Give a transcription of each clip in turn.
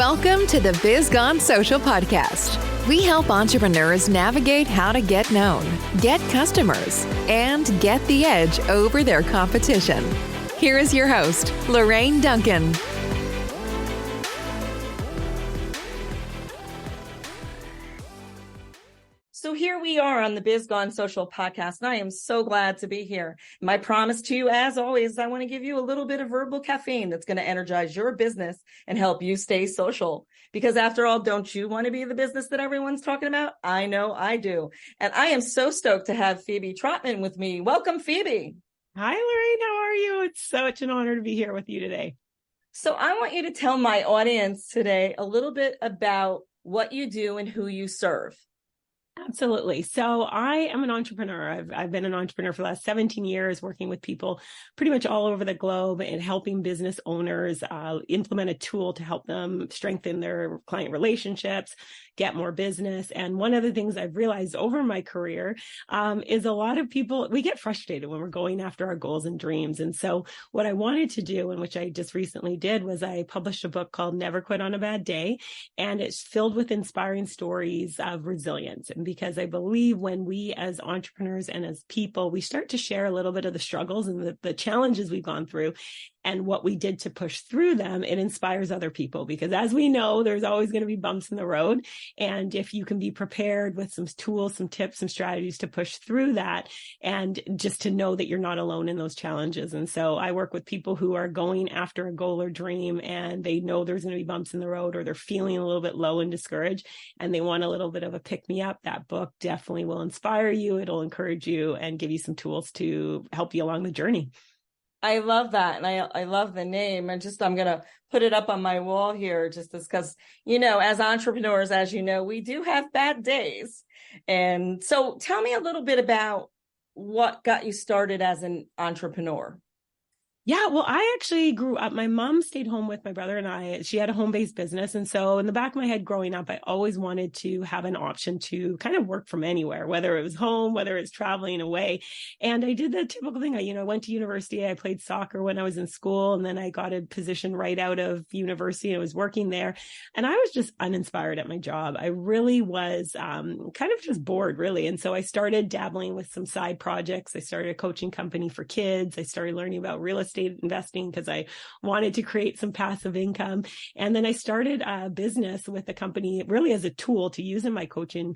Welcome to the Biz Gone Social podcast. We help entrepreneurs navigate how to get known, get customers, and get the edge over their competition. Here is your host, Lorraine Duncan. So here we are on the Biz Gone Social podcast, and I am so glad to be here. My promise to you, as always, I want to give you a little bit of verbal caffeine that's going to energize your business and help you stay social. Because after all, don't you want to be the business that everyone's talking about? I know I do. And I am so stoked to have Phebe Trotman with me. Welcome, Phebe. Hi, Lorraine. How are you? It's such an honor to be here with you today. So I want you to tell my audience today a little bit about what you do and who you serve. Absolutely. So I am an entrepreneur. I've been an entrepreneur for the last 17 years, working with people pretty much all over the globe and helping business owners implement a tool to help them strengthen their client relationships, get more business. And one of the things I've realized over my career is a lot of people, we get frustrated when we're going after our goals and dreams. And so what I wanted to do, and which I just recently did, was I published a book called Never Quit on a Bad Day. And it's filled with inspiring stories of resilience. And because I believe when we as entrepreneurs and as people, we start to share a little bit of the struggles and the challenges we've gone through and what we did to push through them, it inspires other people. Because as we know, there's always going to be bumps in the road. And if you can be prepared with some tools, some tips, some strategies to push through that, and just to know that you're not alone in those challenges. And so I work with people who are going after a goal or dream, and they know there's going to be bumps in the road, or they're feeling a little bit low and discouraged, and they want a little bit of a pick me up. That book definitely will inspire you. It'll encourage you and give you some tools to help you along the journey. I love that. And I love the name. I'm going to put it up on my wall here just because, as entrepreneurs, as you know, we do have bad days. And so tell me a little bit about what got you started as an entrepreneur. Yeah, well, I actually grew up, my mom stayed home with my brother and I. She had a home-based business. And so in the back of my head growing up, I always wanted to have an option to kind of work from anywhere, whether it was home, whether it's traveling away. And I did the typical thing. I went to university. I played soccer when I was in school, and then I got a position right out of university. I was working there, and I was just uninspired at my job. I really was kind of just bored, really. And so I started dabbling with some side projects. I started a coaching company for kids. I started learning about real estate investing because I wanted to create some passive income. And then I started a business with a company really as a tool to use in my coaching,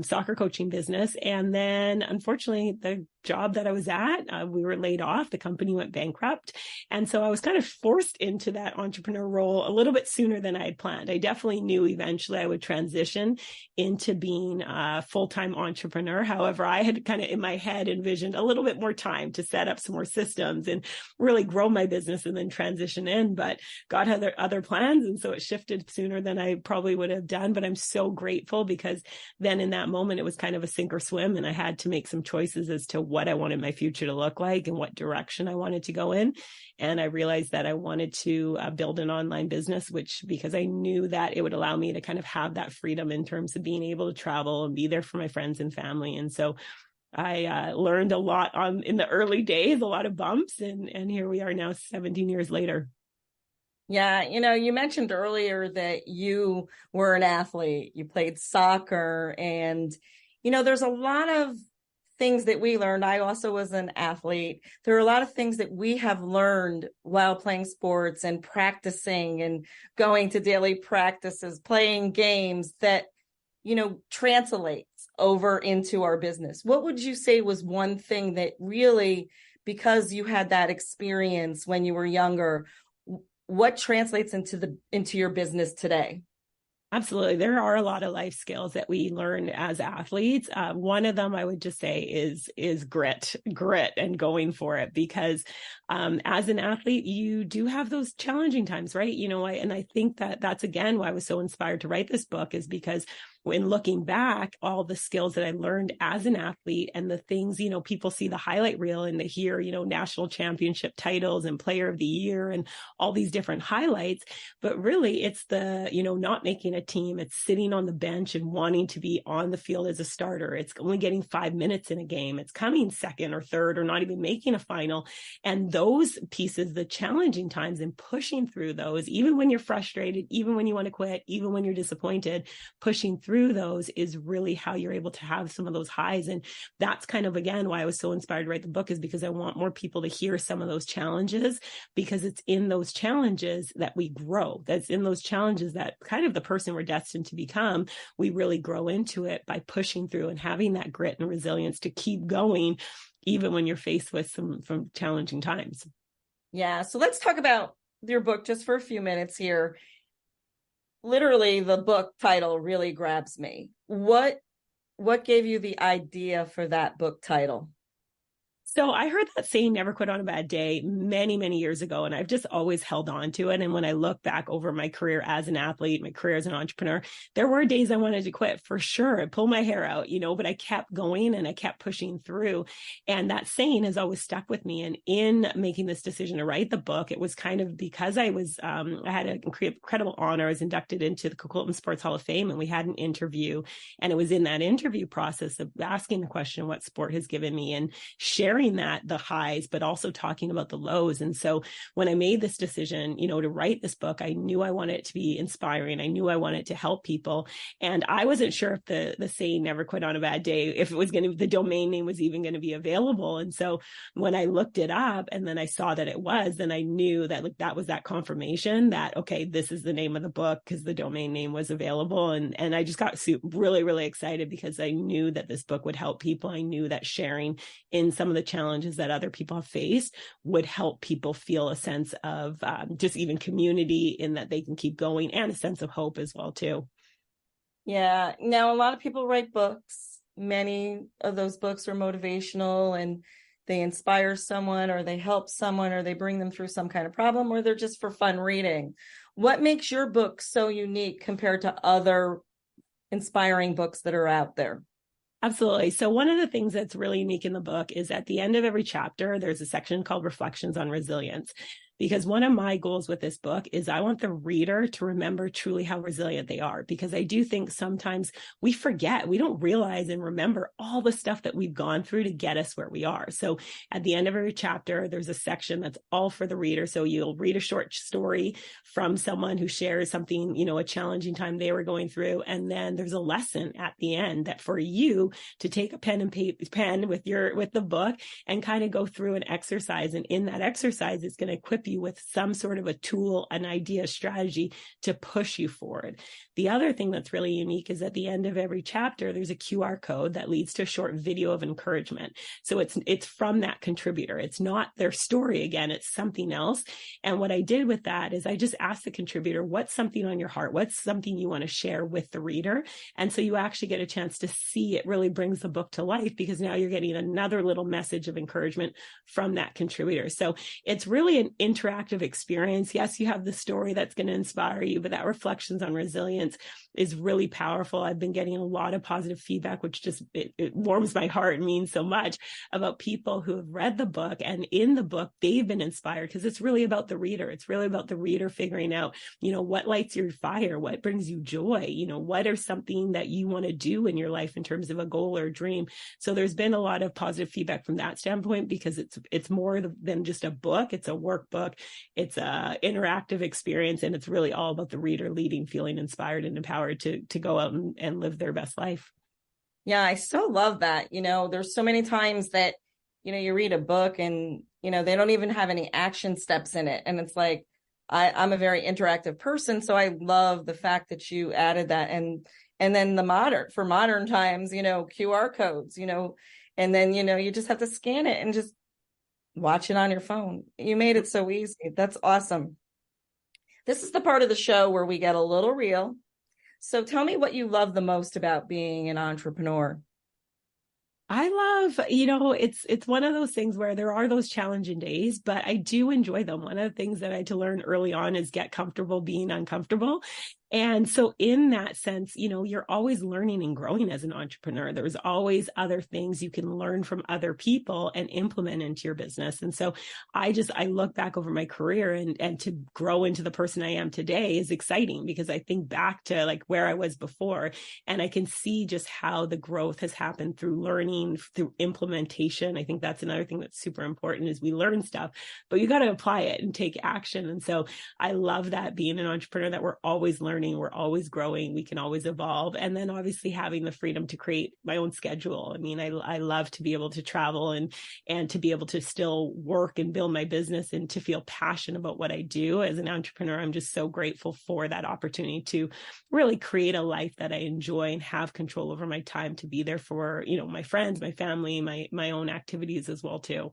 soccer coaching business. And then unfortunately, the job that I was at, we were laid off. The company went bankrupt. And so I was kind of forced into that entrepreneur role a little bit sooner than I had planned. I definitely knew eventually I would transition into being a full-time entrepreneur. However, I had kind of in my head envisioned a little bit more time to set up some more systems and really grow my business and then transition in. But God had other plans. And so it shifted sooner than I probably would have done. But I'm so grateful because then in that moment, it was kind of a sink or swim. And I had to make some choices as to what I wanted my future to look like and what direction I wanted to go in. And I realized that I wanted to build an online business, because I knew that it would allow me to kind of have that freedom in terms of being able to travel and be there for my friends and family. And so I learned a lot in the early days, a lot of bumps, and here we are now 17 years later. Yeah, you mentioned earlier that you were an athlete, you played soccer, and, there's a lot of things that we learned. I also was an athlete. There are a lot of things that we have learned while playing sports and practicing and going to daily practices, playing games that, translates over into our business. What would you say was one thing that really, because you had that experience when you were younger, what translates into your business today? Absolutely. There are a lot of life skills that we learn as athletes. One of them I would just say is grit and going for it, because as an athlete, you do have those challenging times, right? And I think that's again why I was so inspired to write this book, is because when looking back, all the skills that I learned as an athlete and the things, people see the highlight reel and they hear, national championship titles and player of the year and all these different highlights. But really it's the, not making a team. It's sitting on the bench and wanting to be on the field as a starter. It's only getting 5 minutes in a game. It's coming second or third or not even making a final. And those pieces, the challenging times and pushing through those, even when you're frustrated, even when you want to quit, even when you're disappointed, pushing through those is really how you're able to have some of those highs. And that's kind of, again, why I was so inspired to write the book, is because I want more people to hear some of those challenges, because it's in those challenges that we grow. That's in those challenges that kind of the person we're destined to become, we really grow into it by pushing through and having that grit and resilience to keep going, even when you're faced with some challenging times. Yeah. So let's talk about your book just for a few minutes here. Literally, the book title really grabs me. What gave you the idea for that book title? So I heard that saying, never quit on a bad day, many, many years ago. And I've just always held on to it. And when I look back over my career as an athlete, my career as an entrepreneur, there were days I wanted to quit for sure. I pulled my hair out, but I kept going and I kept pushing through. And that saying has always stuck with me. And in making this decision to write the book, it was kind of because I had an incredible honor. I was inducted into the Coquitlam Sports Hall of Fame, and we had an interview. And it was in that interview process of asking the question, what sport has given me, and sharing that, the highs, but also talking about the lows. And so when I made this decision, to write this book, I knew I wanted it to be inspiring. I knew I wanted to help people. And I wasn't sure if the saying never quit on a bad day, if it was the domain name was even going to be available. And so when I looked it up and then I saw that it was, then I knew that that was that confirmation that, okay, this is the name of the book, because the domain name was available. And I just got really, really excited because I knew that this book would help people. I knew that sharing in some of the challenges that other people have faced would help people feel a sense of just even community, in that they can keep going, and a sense of hope as well too. Yeah. Now, a lot of people write books. Many of those books are motivational and they inspire someone, or they help someone, or they bring them through some kind of problem, or they're just for fun reading. What makes your book so unique compared to other inspiring books that are out there? Absolutely. So one of the things that's really unique in the book is at the end of every chapter, there's a section called Reflections on Resilience. Because one of my goals with this book is I want the reader to remember truly how resilient they are. Because I do think sometimes we forget, we don't realize and remember all the stuff that we've gone through to get us where we are. So at the end of every chapter, there's a section that's all for the reader. So you'll read a short story from someone who shares something, a challenging time they were going through. And then there's a lesson at the end that for you to take a pen with the book and kind of go through an exercise. And in that exercise, it's going to equip you with some sort of a tool, an idea, strategy to push you forward. The other thing that's really unique is at the end of every chapter, there's a QR code that leads to a short video of encouragement. So it's from that contributor. It's not their story again, it's something else. And what I did with that is I just asked the contributor, what's something on your heart? What's something you want to share with the reader? And so you actually get a chance to see it really brings the book to life, because now you're getting another little message of encouragement from that contributor. So it's really an interactive experience. Yes, you have the story that's going to inspire you, but that Reflections on Resilience is really powerful. I've been getting a lot of positive feedback, which just it warms my heart and means so much, about people who have read the book, and in the book they've been inspired, because it's really about the reader. It's really about the reader figuring out, what lights your fire, what brings you joy, what are something that you want to do in your life in terms of a goal or a dream. So there's been a lot of positive feedback from that standpoint, because it's more than just a book. It's a workbook. It's a interactive experience, and it's really all about the reader leading, feeling inspired and empowered to go out and live their best life. Yeah, I so love that. There's so many times that, you read a book and, they don't even have any action steps in it. And it's like, I'm a very interactive person. So I love the fact that you added that. And then for modern times, QR codes, and then, you just have to scan it and just watch it on your phone. You made it so easy. That's awesome. This is the part of the show where we get a little real. So tell me what you love the most about being an entrepreneur. I love, it's one of those things where there are those challenging days, but I do enjoy them. One of the things that I had to learn early on is get comfortable being uncomfortable. And so in that sense, you're always learning and growing as an entrepreneur. There's always other things you can learn from other people and implement into your business. And so I look back over my career and to grow into the person I am today is exciting, because I think back to like where I was before, and I can see just how the growth has happened through learning, through implementation. I think that's another thing that's super important, is we learn stuff, but you got to apply it and take action. And so I love that, being an entrepreneur, that we're always learning, we're always growing, we can always evolve. And then obviously having the freedom to create my own schedule. I mean, I love to be able to travel and to be able to still work and build my business and to feel passionate about what I do as an entrepreneur. I'm just so grateful for that opportunity to really create a life that I enjoy and have control over my time, to be there for, my friends, my family, my own activities as well too.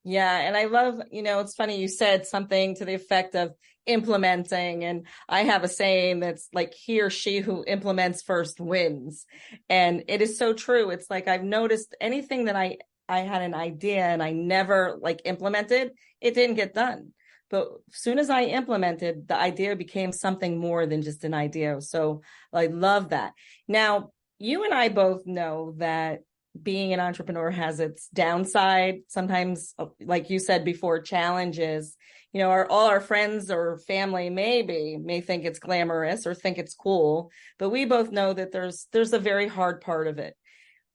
Yeah. And I love, it's funny, you said something to the effect of implementing. And I have a saying that's like, he or she who implements first wins. And it is so true. It's like, I've noticed anything that I had an idea and I never like implemented, it didn't get done. But as soon as I implemented, the idea became something more than just an idea. So I love that. Now, you and I both know that being an entrepreneur has its downside. Sometimes, like you said before, challenges, all our friends or family may think it's glamorous or think it's cool, but we both know that there's a very hard part of it.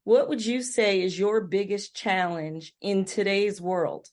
What would you say is your biggest challenge in today's world?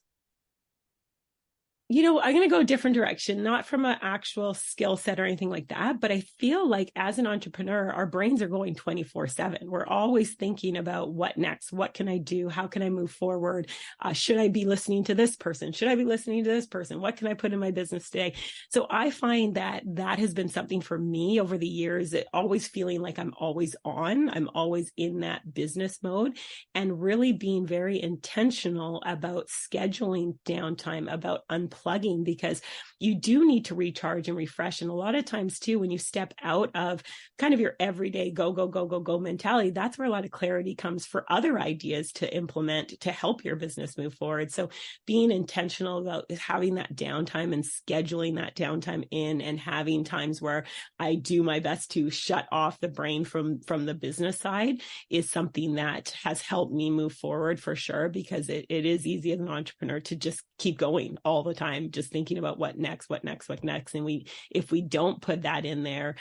I'm going to go a different direction, not from an actual skill set or anything like that. But I feel like as an entrepreneur, our brains are going 24/7. We're always thinking about what next? What can I do? How can I move forward? Should I be listening to this person? Should I be listening to this person? What can I put in my business today? So I find that has been something for me over the years, always feeling like I'm always on. I'm always in that business mode, and really being very intentional about scheduling downtime, about unplugging, because you do need to recharge and refresh. And a lot of times too, when you step out of kind of your everyday go mentality, that's where a lot of clarity comes for other ideas to implement to help your business move forward. So being intentional about having that downtime and scheduling that downtime in, and having times where I do my best to shut off the brain from the business side is something that has helped me move forward for sure, because it is easy as an entrepreneur to just keep going all the time, just thinking about what next. And if we don't put that in there,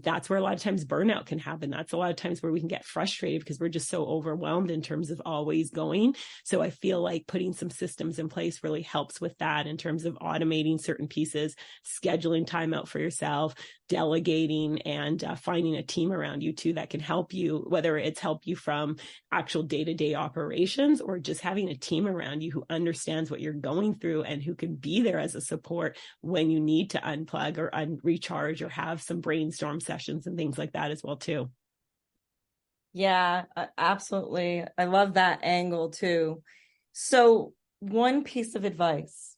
that's where a lot of times burnout can happen. That's a lot of times where we can get frustrated because we're just so overwhelmed in terms of always going. So I feel like putting some systems in place really helps with that, in terms of automating certain pieces, scheduling time out for yourself, delegating, and finding a team around you too that can help you, whether it's help you from actual day-to-day operations or just having a team around you who understands what you're going through and who can be there as a support when you need to unplug or recharge or have some brainstorm sessions and things like that as well too. Yeah, absolutely. I love that angle too. So one piece of advice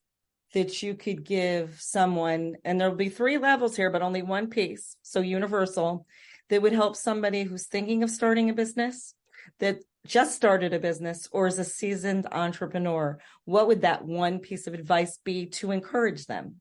that you could give someone, and there'll be 3 levels here, but only one piece, so universal, that would help somebody who's thinking of starting a business, that just started a business, or is a seasoned entrepreneur, what would that one piece of advice be to encourage them?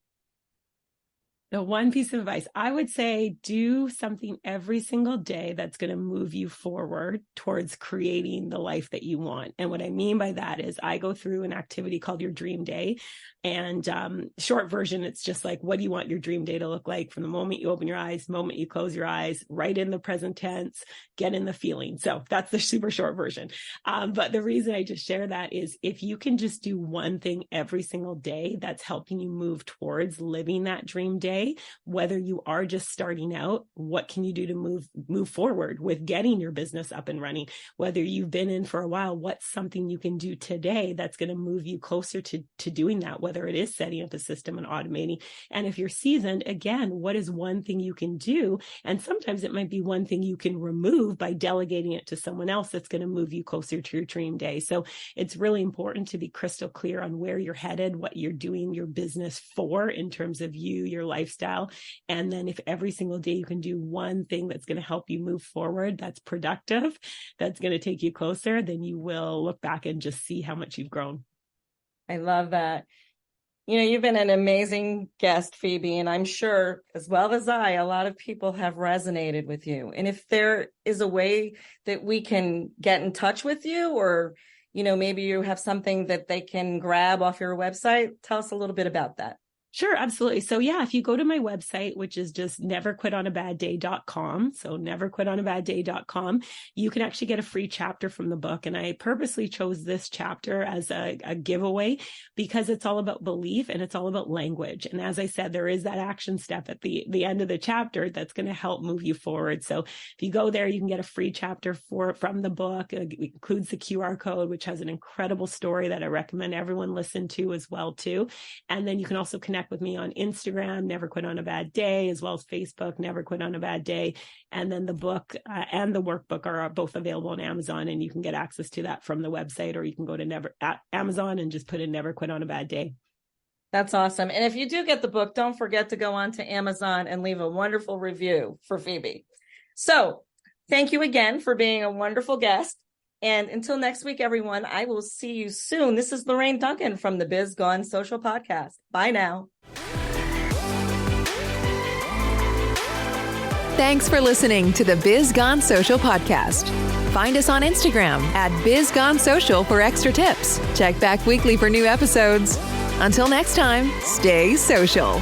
The one piece of advice, I would say, do something every single day that's going to move you forward towards creating the life that you want. And what I mean by that is I go through an activity called your dream day. And short version, it's just like, what do you want your dream day to look like from the moment you open your eyes, moment you close your eyes, write in the present tense, get in the feeling. So that's the super short version. But the reason I just share that is if you can just do one thing every single day that's helping you move towards living that dream day, whether you are just starting out, what can you do to move forward with getting your business up and running? Whether you've been in for a while, what's something you can do today that's going to move you closer to doing that, whether it is setting up a system and automating. And if you're seasoned, again, what is one thing you can do? And sometimes it might be one thing you can remove by delegating it to someone else that's going to move you closer to your dream day. So it's really important to be crystal clear on where you're headed, what you're doing your business for in terms of you, your lifestyle. And then if every single day you can do one thing that's going to help you move forward, that's productive, that's going to take you closer, then you will look back and just see how much you've grown. I love that. You've been an amazing guest, Phebe, and I'm sure, as well as a lot of people have resonated with you. And if there is a way that we can get in touch with you, or, maybe you have something that they can grab off your website, tell us a little bit about that. Sure, absolutely. So yeah, if you go to my website, which is just neverquitonabadday.com, so neverquitonabadday.com, you can actually get a free chapter from the book. And I purposely chose this chapter as a giveaway because it's all about belief and it's all about language. And as I said, there is that action step at the end of the chapter that's going to help move you forward. So if you go there, you can get a free chapter from the book. It includes the QR code, which has an incredible story that I recommend everyone listen to as well too. And then you can also connect with me on Instagram, Never Quit on a Bad Day, as well as Facebook, Never Quit on a Bad Day. And then the book and the workbook are both available on Amazon, and you can get access to that from the website, or you can go to Amazon and just put in Never Quit on a Bad Day. That's awesome. And if you do get the book, don't forget to go on to Amazon and leave a wonderful review for Phebe. So thank you again for being a wonderful guest. And until next week, everyone, I will see you soon. This is Lorraine Duncan from the Biz Gone Social Podcast. Bye now. Thanks for listening to the Biz Gone Social Podcast. Find us on Instagram at Biz Gone Social for extra tips. Check back weekly for new episodes. Until next time, stay social.